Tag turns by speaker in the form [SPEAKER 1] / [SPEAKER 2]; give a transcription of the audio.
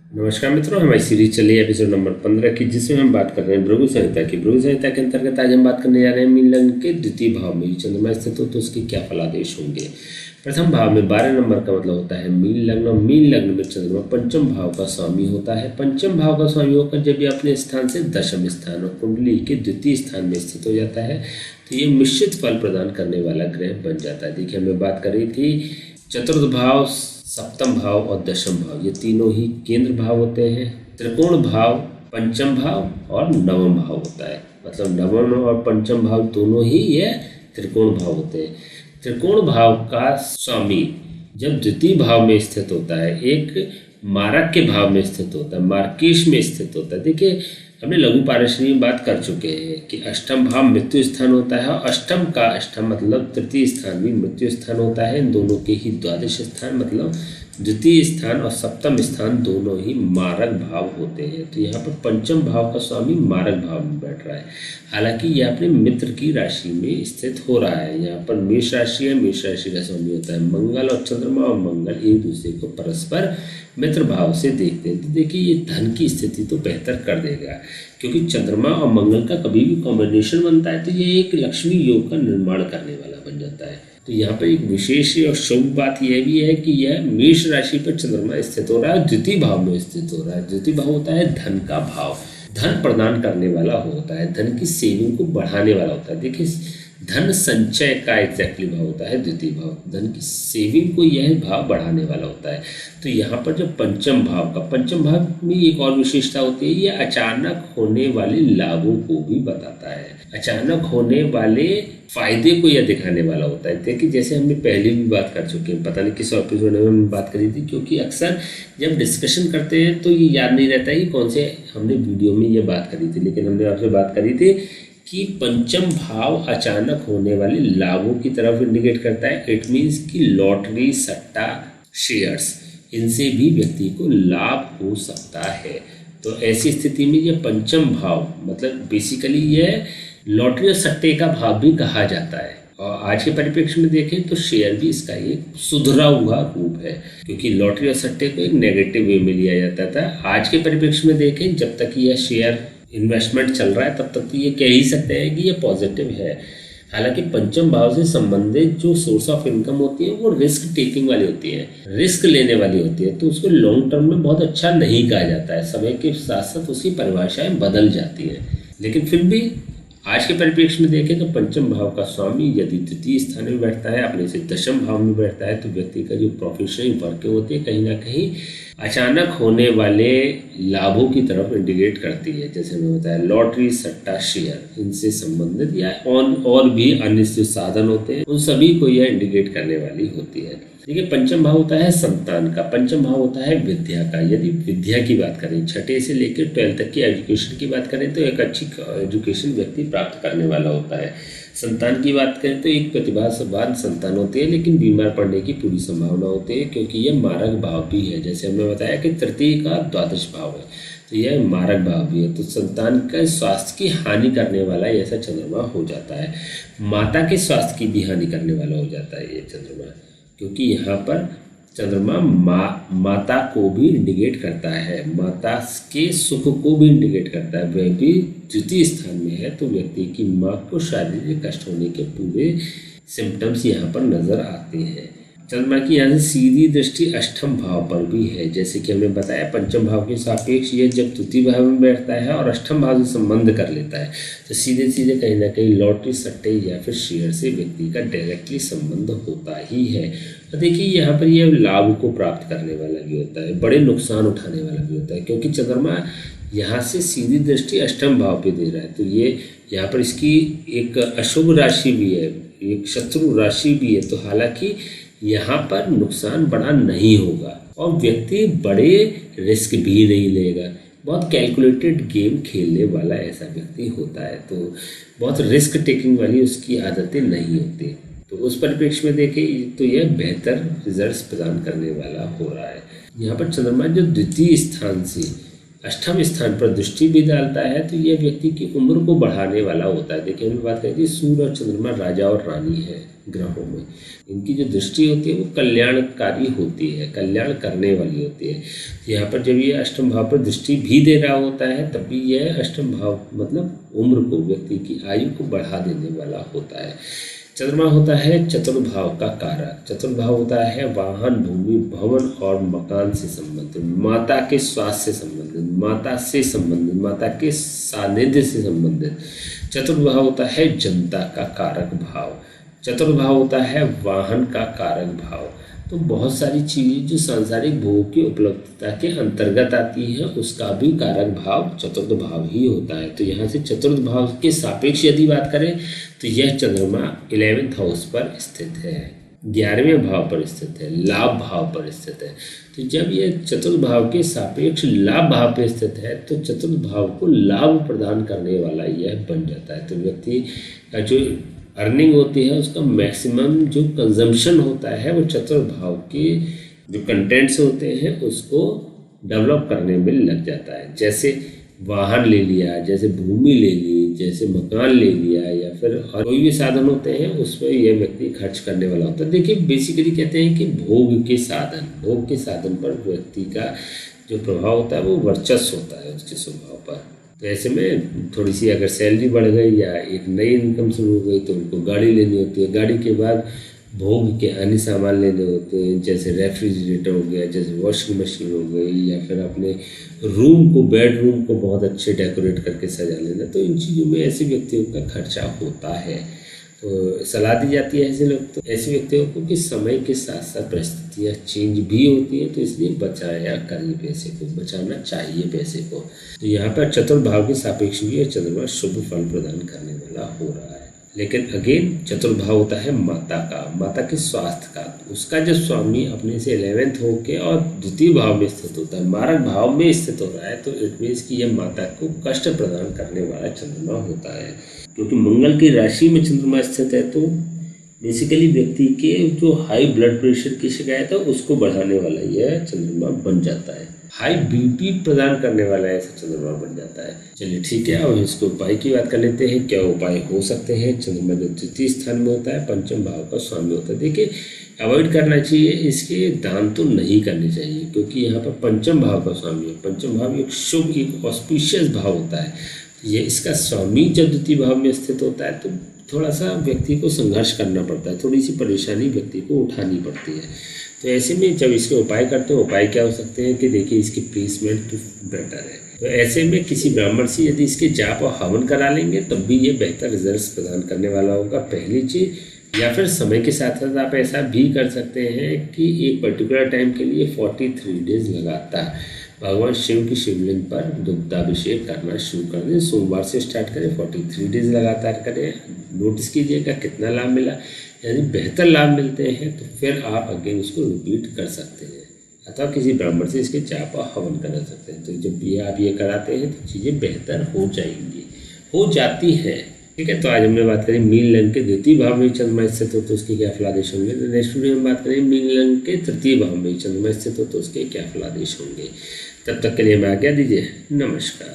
[SPEAKER 1] नमस्कार मित्रों, हमारी सीरीज चली है एपिसोड नंबर 15 की, जिसमें हम बात कर रहे हैं भृगु संहिता की। भृगु संहिता के अंतर्गत आज हम बात करने जा रहे हैं मीन लग्न के द्वितीय भाव में चंद्रमा स्थित हो तो उसके क्या फलादेश होंगे। प्रथम भाव में 12 नंबर का मतलब होता है मीन लग्न, और मीन लग्न में चंद्रमा पंचम भाव का स्वामी होता है। पंचम भाव का स्वामी होकर जब ये अपने स्थान से दशम स्थान और कुंडली के द्वितीय स्थान में स्थित हो जाता है तो ये मिश्रित फल प्रदान करने वाला ग्रह बन जाता है। देखिए, हमें बात कर रही थी चतुर्थ भाव, सप्तम भाव और दशम भाव, ये तीनों ही केंद्र भाव होते हैं। त्रिकोण भाव पंचम भाव और नवम भाव होता है, मतलब नवम और पंचम भाव दोनों ही ये त्रिकोण भाव होते हैं। त्रिकोण भाव का स्वामी जब द्वितीय भाव में स्थित होता है, एक मारक के भाव में स्थित होता है, मार्केश में स्थित होता है। देखिए, हमने लघु पारश्री में बात कर चुके हैं कि अष्टम भाव मृत्यु स्थान होता है, और अष्टम मतलब तृतीय स्थान भी मृत्यु स्थान होता है। इन दोनों के ही द्वादश स्थान मतलब द्वितीय स्थान और सप्तम स्थान दोनों ही मारक भाव होते हैं। तो यहाँ पर पंचम भाव का स्वामी मारक भाव में बैठ रहा है, हालांकि यह अपने मित्र की राशि में स्थित हो रहा है। यहाँ पर मेष राशि है, मेष राशि का स्वामी होता है मंगल, और चंद्रमा और मंगल एक दूसरे को परस्पर मित्र भाव से देखते हैं। तो देखिए, ये धन की स्थिति तो बेहतर कर देगा, क्योंकि चंद्रमा और मंगल का कभी भी कॉम्बिनेशन बनता है तो ये एक लक्ष्मी योग का निर्माण करने वाला बन जाता है। तो यहाँ पर एक विशेष और शुभ बात यह भी है कि यह मेष राशि पर चंद्रमा स्थित हो रहा है, द्वितीय भाव में स्थित हो रहा है। द्वितीय भाव होता है धन का भाव, धन प्रदान करने वाला होता है, धन की सेविंग को बढ़ाने वाला होता है। देखिए, धन संचय का एग्जैक्टली भाव होता है द्वितीय भाव, धन की सेविंग को यह भाव बढ़ाने वाला होता है। तो यहाँ पर जो पंचम भाव में एक और विशेषता होती है, यह अचानक होने वाले लाभों को भी बताता है, अचानक होने वाले फायदे को यह दिखाने वाला होता है। देखिए, जैसे हमने पहले भी बात कर चुके हैं, पता नहीं किस एपिसोड में हमने बात करी थी, क्योंकि अक्सर जब डिस्कशन करते हैं तो ये याद नहीं रहता कि कौन से हमने वीडियो में ये बात करी थी। लेकिन हमने आपसे बात करी थी कि पंचम भाव अचानक होने वाले लाभों की तरफ इंडिकेट करता है। इट मीन्स कि लॉटरी, सट्टा, शेयर्स, इनसे भी व्यक्ति को लाभ हो सकता है। तो ऐसी स्थिति में यह पंचम भाव मतलब बेसिकली यह लॉटरी और सट्टे का भाव भी कहा जाता है। और आज के परिप्रेक्ष्य में देखें तो शेयर भी इसका एक सुधरा हुआ रूप है, क्योंकि लॉटरी और सट्टे को एक नेगेटिव वे में लिया जाता था। आज के परिप्रेक्ष्य में देखें, जब तक यह शेयर इन्वेस्टमेंट चल रहा है तब तक तो ये कह ही सकते हैं कि ये पॉजिटिव है। हालांकि पंचम भाव से संबंधित जो सोर्स ऑफ इनकम होती है वो रिस्क टेकिंग वाली होती है, रिस्क लेने वाली होती है, तो उसको लॉन्ग टर्म में बहुत अच्छा नहीं कहा जाता है। समय के साथ साथ उसकी परिभाषाएं बदल जाती हैं। लेकिन फिर भी आज के परिप्रेक्ष्य में देखें तो पंचम भाव का स्वामी यदि तृतीय स्थान में बैठता है, अपने से दशम भाव में बैठता है, तो व्यक्ति का जो प्रोफेशनल वर्क होती है कहीं ना कहीं अचानक होने वाले लाभों की तरफ इंडिकेट करती है। जैसे मैंने बताया, लॉटरी, सट्टा, शेयर, इनसे संबंधित या और भी अन्य जो साधन होते हैं उन सभी को यह इंडिकेट करने वाली होती है। देखिए, पंचम भाव होता है संतान का, पंचम भाव होता है विद्या का। यदि विद्या की बात करें, छठे से लेकर 12th तक की एजुकेशन की बात करें तो एक अच्छी एजुकेशन व्यक्ति प्राप्त करने वाला होता है। संतान की बात करें तो एक प्रतिभावान संतान होती है, लेकिन बीमार पड़ने की पूरी संभावना होती है, क्योंकि यह मारक भाव भी है। जैसे हमने बताया कि तृतीय का द्वादश भाव है, तो यह मारक भाव भी है। तो संतान का स्वास्थ्य की हानि करने वाला ऐसा चंद्रमा हो जाता है। माता के स्वास्थ्य की भी हानि करने वाला हो जाता है ये चंद्रमा, क्योंकि यहाँ पर चंद्रमा माता को भी इंडिकेट करता है, माता के सुख को भी इंडिकेट करता है। वह भी द्वितीय स्थान में है, तो व्यक्ति की माँ को शारीरिक कष्ट होने के पूरे सिम्टम्स यहाँ पर नजर आते हैं। चंद्रमा की यहाँ से सीधी दृष्टि अष्टम भाव पर भी है। जैसे कि हमने बताया, पंचम भाव के सापेक्ष ये जब तृतीय भाव में बैठता है और अष्टम भाव से संबंध कर लेता है, तो सीधे सीधे कहीं ना कहीं लॉटरी, सट्टे या फिर शेयर से व्यक्ति का डायरेक्टली संबंध होता ही है। तो देखिए, यहाँ पर यह लाभ को प्राप्त करने वाला भी होता है, बड़े नुकसान उठाने वाला भी होता है, क्योंकि चंद्रमा यहाँ से सीधी दृष्टि अष्टम भाव पे दे रहा है। तो ये यहाँ पर इसकी एक अशुभ राशि भी है, एक शत्रु राशि भी है। तो हालांकि यहाँ पर नुकसान बड़ा नहीं होगा और व्यक्ति बड़े रिस्क भी नहीं लेगा। बहुत कैलकुलेटेड गेम खेलने वाला ऐसा व्यक्ति होता है, तो बहुत रिस्क टेकिंग वाली उसकी आदतें नहीं होती। तो उस परिप्रेक्ष्य में देखें तो यह बेहतर रिजल्ट्स प्रदान करने वाला हो रहा है। यहाँ पर चंद्रमा जो द्वितीय स्थान से अष्टम स्थान पर दृष्टि भी डालता है तो यह व्यक्ति की उम्र को बढ़ाने वाला होता है। देखिए हमने बात करी थी सूर्य और चंद्रमा राजा और रानी है ग्रहों में, इनकी जो दृष्टि होती है वो कल्याणकारी होती है, कल्याण करने वाली होती है। तो यहाँ पर जब ये अष्टम भाव पर दृष्टि भी दे रहा होता है तब भी यह अष्टम भाव मतलब उम्र को, व्यक्ति की आयु को बढ़ा देने वाला होता है। चंद्रमा होता है चतुर्भाव का कारक। चतुर्भाव होता है वाहन, भूमि, भवन और मकान से संबंधित, माता के स्वास्थ्य से संबंधित, माता से संबंधित, माता के सानिध्य से संबंधित। चतुर्भाव होता है जनता का कारक भाव। चतुर्भाव होता है वाहन का कारक भाव। तो बहुत सारी चीज़ें जो सांसारिक भोग की उपलब्धता के अंतर्गत आती है उसका भी कारक भाव चतुर्थ भाव ही होता है। तो यहाँ से चतुर्थ भाव के सापेक्ष यदि बात करें तो यह चंद्रमा 11th हाउस पर स्थित है, 11वें भाव पर स्थित है, लाभ भाव पर स्थित है। तो जब यह चतुर्थ भाव के सापेक्ष लाभ भाव पर स्थित है तो चतुर्थ भाव को लाभ प्रदान करने वाला यह बन जाता है। तो व्यक्ति का जो अर्निंग होती है उसका मैक्सिमम जो कंजम्पशन होता है वो चतुर्थ भाव के जो कंटेंट्स होते हैं उसको डेवलप करने में लग जाता है। जैसे वाहन ले लिया, जैसे भूमि ले ली, जैसे मकान ले लिया या फिर और कोई भी साधन होते हैं उस पर यह व्यक्ति खर्च करने वाला होता है। देखिए बेसिकली कहते हैं कि भोग के साधन पर व्यक्ति का जो प्रभाव होता है वो वर्चस्व होता है उसके स्वभाव पर। तो ऐसे में थोड़ी सी अगर सैलरी बढ़ गई या एक नई इनकम शुरू हो गई तो उनको गाड़ी लेनी होती है, गाड़ी के बाद भोग के अन्य सामान लेने होते हैं, जैसे रेफ्रिजरेटर हो गया, जैसे वॉशिंग मशीन हो गई, या फिर अपने रूम को, बेडरूम को बहुत अच्छे डेकोरेट करके सजा लेना। तो इन चीज़ों में ऐसे व्यक्तियों का खर्चा होता है। तो सलाह दी जाती है ऐसे व्यक्तियों को कि समय के साथ साथ परिस्थितियाँ चेंज भी होती है, तो इसलिए बचाया करिए पैसे को, बचाना चाहिए पैसे को। तो यहाँ पर चतुर्भाव के सापेक्ष भी चंद्रमा शुभ फल प्रदान करने वाला हो रहा है। लेकिन अगेन चतुर्भाव होता है माता का, माता के स्वास्थ्य का। उसका जब स्वामी अपने से 11th होके और द्वितीय भाव में स्थित होता है, मारक भाव में स्थित हो रहा है, तो इट मीन्स कि यह माता को कष्ट प्रदान करने वाला चंद्रमा होता है। क्योंकि मंगल की राशि में चंद्रमा स्थित है तो बेसिकली व्यक्ति के जो हाई ब्लड प्रेशर की शिकायत है उसको बढ़ाने वाला यह चंद्रमा बन जाता है, हाई बीपी प्रदान करने वाला ऐसा चंद्रमा बन जाता है। चलिए ठीक है, अब इसको उपाय की बात कर लेते हैं। क्या उपाय हो सकते हैं? चंद्रमा जो तृतीय स्थान में होता है, पंचम भाव का स्वामी होता है। देखिए अवॉइड करना चाहिए, इसके दान तो नहीं करने चाहिए क्योंकि यहाँ पर पंचम भाव का स्वामी है। पंचम भाव एक शुभ, एक ऑस्पिशियस भाव होता है। ये इसका स्वामी जब द्वितीय भाव में स्थित होता है तो थोड़ा सा व्यक्ति को संघर्ष करना पड़ता है, थोड़ी सी परेशानी व्यक्ति को उठानी पड़ती है। तो ऐसे में जब इसके उपाय करते हैं, उपाय क्या हो सकते हैं कि देखिए इसकी प्लेसमेंट तो बेटर है। तो ऐसे में किसी ब्राह्मण से यदि इसके जाप और हवन करा लेंगे तब भी ये बेहतर रिजल्ट प्रदान करने वाला होगा, पहली चीज़। या फिर समय के साथ साथ आप ऐसा भी कर सकते हैं कि एक पर्टिकुलर टाइम के लिए 43 डेज लगातार भगवान शिव की शिवलिंग पर दुग्धाभिषेक करना शुरू कर दें। सोमवार से स्टार्ट करें, 43 डेज लगातार करें। नोटिस कीजिएगा कितना लाभ मिला। यदि बेहतर लाभ मिलते हैं तो फिर आप अगेन उसको रिपीट कर सकते हैं अथवा किसी ब्राह्मण से इसके जाप और हवन करा सकते हैं। तो जब ये आप ये कराते हैं तो चीज़ें बेहतर हो जाती हैं। ठीक है, तो आज हमने बात करी मीन लग्न के द्वितीय भाव में चंद्रमा स्थित हो तो उसके क्या फलादेश होंगे। तो नेक्स्ट वीडियो में बात करें मीन लग्न के तृतीय भाव में चंद्रमा स्थित हो तो उसके क्या फलादेश होंगे। तब तक के लिए मैं आज्ञा दीजिए, नमस्कार।